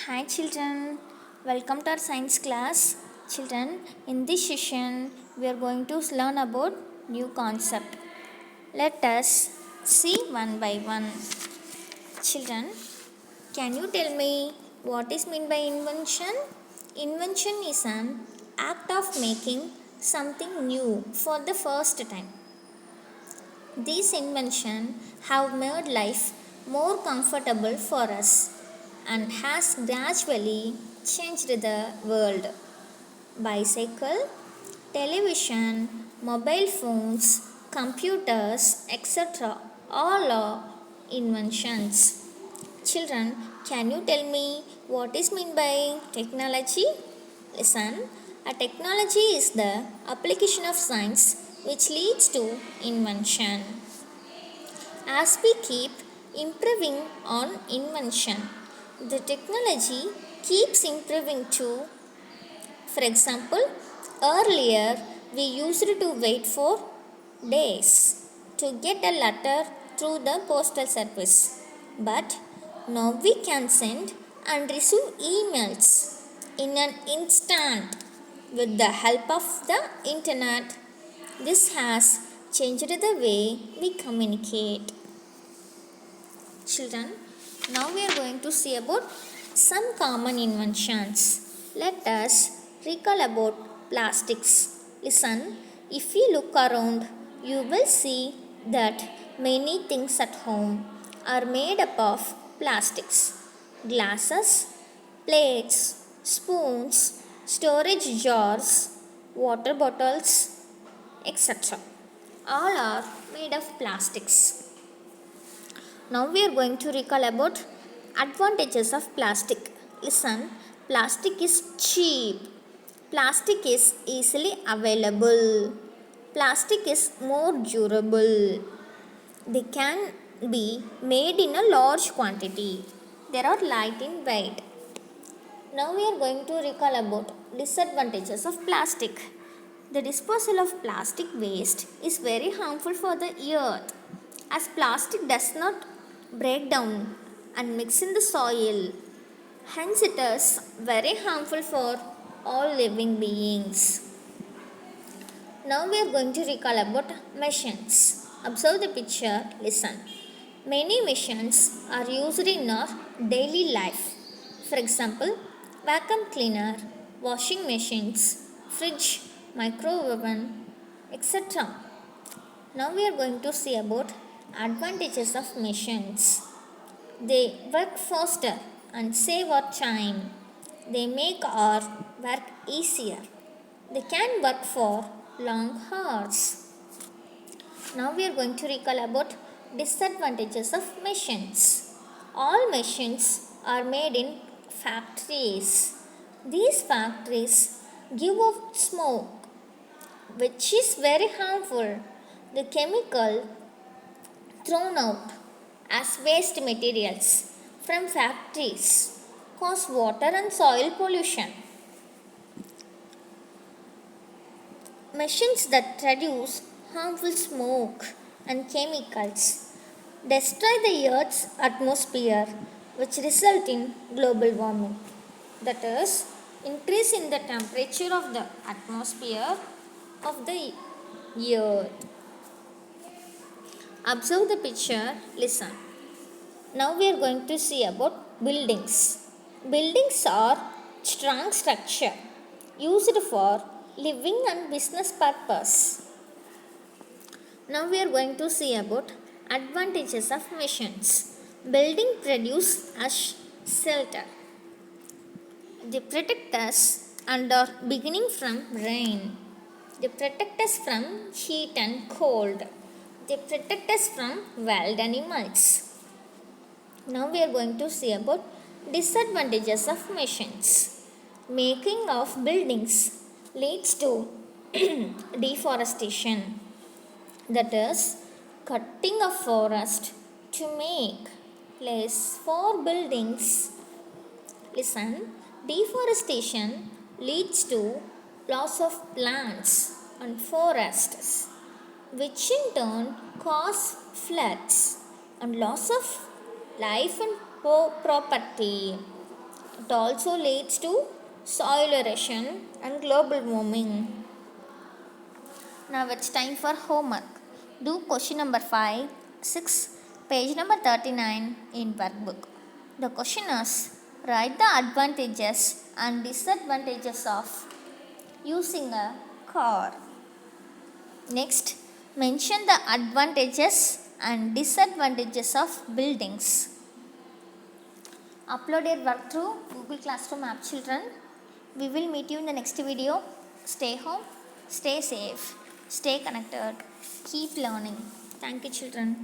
Hi children, welcome to our science class. Children, in this session we are going to learn about new concept. Let us see one by one. Children, can you tell me what is meant by invention? Invention is an act of making something new for the first time. These inventions have made life more comfortable for us and has gradually changed the world. Bicycle, television, mobile phones, computers, etc. all are inventions. Children, can you tell me what is meant by technology? Listen, a technology is the application of science which leads to invention. As we keep improving on invention, the technology keeps improving too. For example, earlier we used to wait for days to get a letter through the postal service. But now we can send and receive emails in an instant with the help of the internet. This has changed the way we communicate. Children, now we are going to see about some common inventions. Let us recall about plastics. Listen, if you look around, you will see that many things at home are made up of plastics. Glasses, plates, spoons, storage jars, water bottles, etc. All are made of plastics. Now we are going to recall about advantages of plastic. Listen, plastic is cheap. Plastic is easily available. Plastic is more durable. They can be made in a large quantity. They are light in weight. Now we are going to recall about disadvantages of plastic. The disposal of plastic waste is very harmful for the earth as plastic does not break down and mix in the soil. Hence it is very harmful for all living beings. Now we are going to recall about machines. Observe the picture, listen. Many machines are used in our daily life. For example, vacuum cleaner, washing machines, fridge, microwave, etc. Now we are going to see about advantages of machines. They work faster and save our time. They make our work easier. They can work for long hours. Now we are going to recall about disadvantages of machines. All machines are made in factories. These factories give off smoke which is very harmful. The chemical thrown out as waste materials from factories cause water and soil pollution. Machines that produce harmful smoke and chemicals destroy the Earth's atmosphere, which result in global warming. That is, increase in the temperature of the atmosphere of the Earth. Observe the picture, listen. Now we are going to see about buildings. Buildings are strong structure used for living and business purpose. Now we are going to see about advantages of machines. Building produce a shelter. They protect us and are beginning from rain. They protect us from heat and cold. They protect us from wild animals. Now we are going to see about disadvantages of machines. Making of buildings leads to deforestation. That is, cutting a forest to make place for buildings. Listen, deforestation leads to loss of plants and forests, which in turn cause floods and loss of life and property. It also leads to soil erosion and global warming. Now it's time for homework. Do question number 5, 6, page number 39 in workbook. The question is, write the advantages and disadvantages of using a car. Next, mention the advantages and disadvantages of buildings. Upload your work through Google Classroom app, children. We will meet you in the next video. Stay home, stay safe, stay connected, keep learning. Thank you, children.